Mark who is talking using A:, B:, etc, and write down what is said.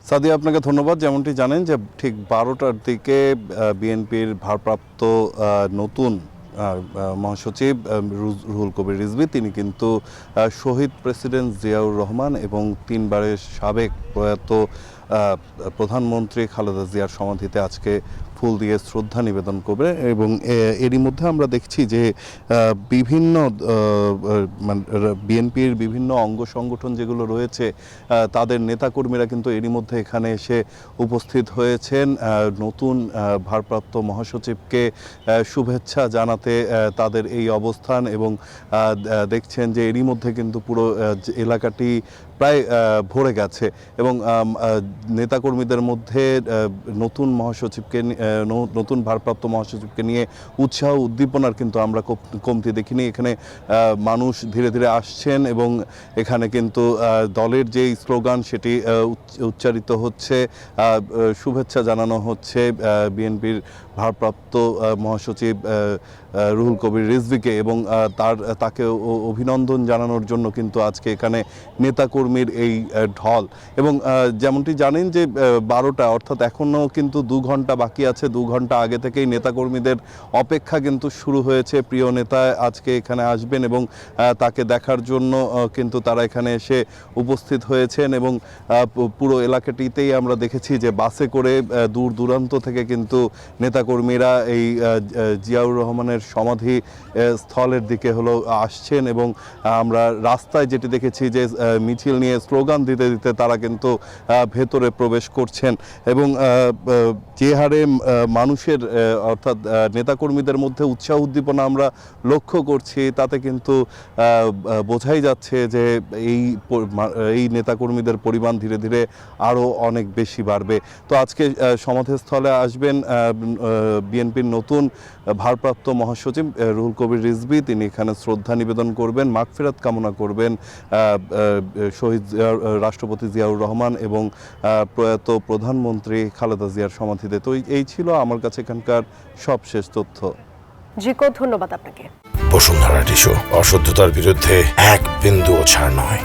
A: সাদিয়া, আপনাকে ধন্যবাদ। যেমনটি জানেন যে ঠিক 12টার দিকে বিএনপির ভারপ্রাপ্ত নতুন মহাসচিব রুহুল কবির রিজভী তিনি কিন্তু শহীদ প্রেসিডেন্ট জিয়াউর রহমান এবং 3বারের সাবেক প্রয়াত প্রধানমন্ত্রী খালেদা জিয়ার সমাধিতে আজকে ফুল দিয়ে শ্রদ্ধা নিবেদন করবে। এবং এরই মধ্যে আমরা দেখছি যে বিভিন্ন বিএনপির বিভিন্ন অঙ্গ সংগঠন যেগুলো রয়েছে তাদের নেতাকর্মীরা কিন্তু এরই মধ্যে এখানে এসে উপস্থিত হয়েছেন নতুন ভারপ্রাপ্ত মহাসচিবকে শুভেচ্ছা জানাতে তাদের এই অবস্থান। এবং দেখছেন যে এরই মধ্যে কিন্তু পুরো এলাকাটি প্রায় ভরে গেছে এবং নেতাকর্মীদের মধ্যে নতুন নতুন ভারপ্রাপ্ত মহাসচিবকে নিয়ে উৎসাহ উদ্দীপনার কিন্তু আমরা কমতি দেখিনি। এখানে মানুষ ধীরে ধীরে আসছেন এবং এখানে কিন্তু দলের যেই স্লোগান সেটি উচ্চারিত হচ্ছে, শুভেচ্ছা জানানো হচ্ছে বিএনপির ভারপ্রাপ্ত মহাসচিব রুহুল কবির রিজভীকে এবং তাকে অভিনন্দন জানানোর জন্য কিন্তু আজকে এখানে নেতাকর্মীর এই ঢল। এবং যেমনটি জানেন যে 12টা অর্থাৎ এখনও কিন্তু 2 ঘন্টা বাকি আছে। 2 ঘন্টা আগে থেকেই নেতাকর্মীদের অপেক্ষা কিন্তু শুরু হয়েছে। প্রিয় নেতা আজকে এখানে আসবেন এবং তাকে দেখার জন্য কিন্তু তারা এখানে এসে উপস্থিত হয়েছেন। এবং পুরো এলাকাটিতেই আমরা দেখেছি যে বাসে করে দূর দূরান্ত থেকে কিন্তু নেতাকর্মীরা এই জিয়াউর রহমানের সমাধি স্থলের দিকে আসছেন। এবং আমরা রাস্তায় যেটি দেখেছি যে মিছিল নিয়ে স্লোগান দিতে দিতে তারা কিন্তু ভেতরে প্রবেশ করছেন। এবং যে হারে মানুষের অর্থাৎ নেতাকর্মীদের মধ্যে উৎসাহ উদ্দীপনা আমরা লক্ষ্য করছি তাতে কিন্তু বোঝাই যাচ্ছে যে এই নেতাকর্মীদের পরিমাণ ধীরে ধীরে আরও অনেক বেশি বাড়বে। তো আজকে সমাধিস্থলে আসবেন বিএনপির নতুন ভারপ্রাপ্ত মহাসচিব রুহুল কবির রিজভী। তিনি এখানে শ্রদ্ধা নিবেদন করবেন, মাগফিরাত কামনা করবেন শহীদ রাষ্ট্রপতি জিয়াউর রহমান এবং প্রয়াত প্রধানমন্ত্রী খালেদা জিয়ার সমাধিতে। তো এই ছিল আমার কাছে এখানকার সবশেষ তথ্য।
B: জিকো, ধন্যবাদ আপনাকে।
C: বসুন্ধরা টিস্যু, অশুদ্ধতার বিরুদ্ধে এক বিন্দুও ছাড় নয়।